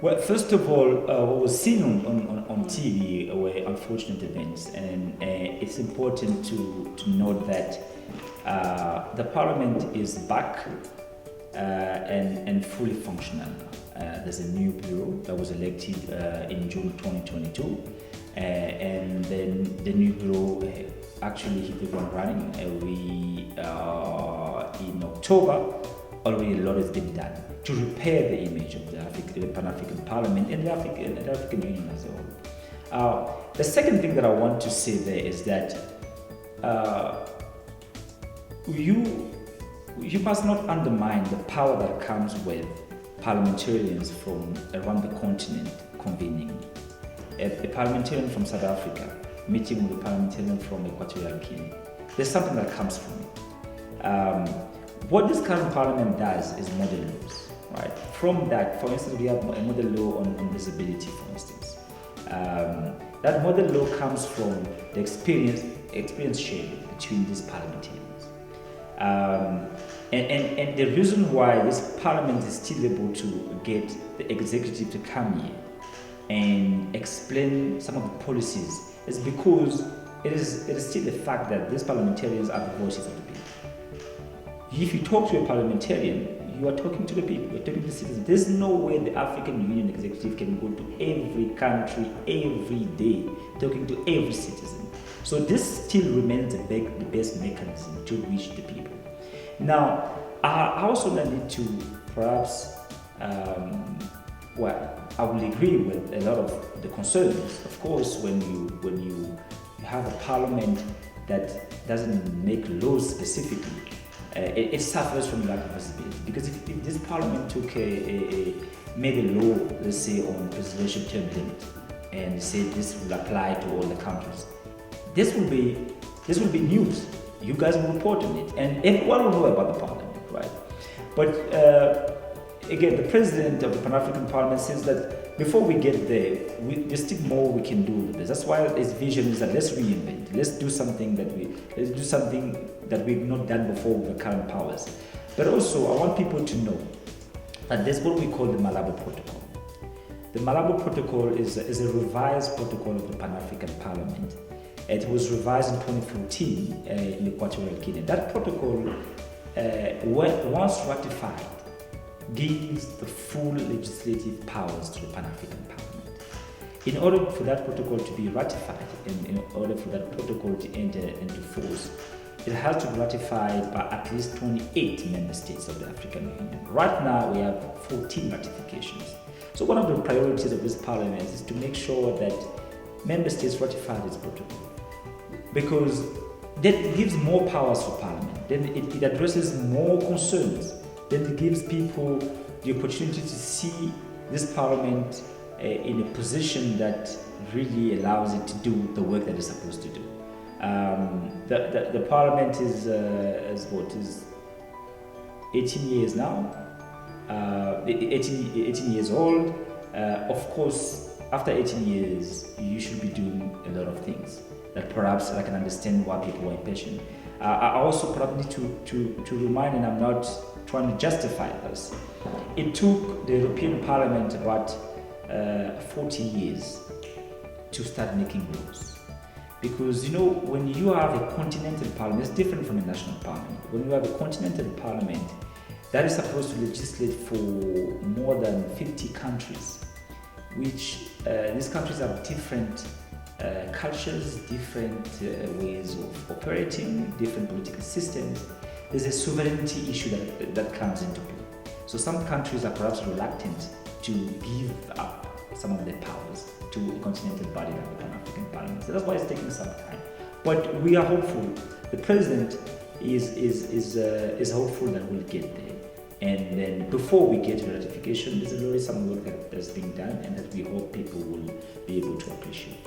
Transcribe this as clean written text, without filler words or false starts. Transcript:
Well, first of all, what was seen on TV were unfortunate events, and it's important to note that the parliament is back and fully functional. There's a new bureau that was elected in June 2022, and then the new bureau actually hit the ground running. In October, already a lot has been done to repair the image of the Pan-African Parliament and the African Union as a whole. The second thing that I want to say there is that you must not undermine the power that comes with parliamentarians from around the continent convening. A parliamentarian from South Africa meeting with a parliamentarian from Equatorial Guinea. There's something that comes from it. What this current parliament does is model laws, right? From that, for instance, we have a model law on disability, for instance. That model law comes from the experience shared between these parliamentarians. And the reason why this parliament is still able to get the executive to come here and explain some of the policies is because it is still the fact that these parliamentarians are the voices of the people. If you talk to a parliamentarian, you are talking to the people, you're talking to the citizens. There's no way the African Union executive can go to every country every day talking to every citizen. So this still remains the best mechanism to reach the people. Now, I also need to perhaps, I will agree with a lot of the concerns. Of course, when you have a parliament that doesn't make laws specifically, it suffers from lack of visibility. Because if this parliament took made a law, let's say on presidential term limit, and said this will apply to all the countries, this will be news. You guys will report on it, and everyone will know about the parliament, right? But again, the president of the Pan-African Parliament says that before we get there, there's still more we can do with this. That's why his vision is that let's reinvent, let's do something that we've not done before with the current powers. But also, I want people to know that there's what we call the Malabo Protocol. The Malabo Protocol is a revised protocol of the Pan-African Parliament. It was revised in 2014 in Equatorial Guinea. That protocol, once ratified, gives the full legislative powers to the Pan-African Parliament. In order for that protocol to be ratified, and in order for that protocol to enter into force, it has to be ratified by at least 28 member states of the African Union. Right now, we have 14 ratifications. So one of the priorities of this parliament is to make sure that member states ratify this protocol, because that gives more powers to parliament. Then it addresses more concerns. Then it gives people the opportunity to see this parliament in a position that really allows it to do the work that it's supposed to do. The parliament is 18 years now, 18 years old. Of course, after 18 years, you should be doing a lot of things that perhaps I can understand why people are impatient. I also probably need to remind, and I'm not trying to justify this, it took the European Parliament about 40 years to start making laws. Because, when you have a continental parliament, it's different from a national parliament. When you have a continental parliament, that is supposed to legislate for more than 50 countries, which these countries have different cultures, different ways of operating, different political systems. There's a sovereignty issue that comes into play. So some countries are perhaps reluctant to give up some of their powers to a continental body like the Pan-African Parliament. So that's why it's taking some time. But we are hopeful. The president is hopeful that we'll get there. And then before we get to ratification, there's already some work that is being done and that we hope people will be able to appreciate.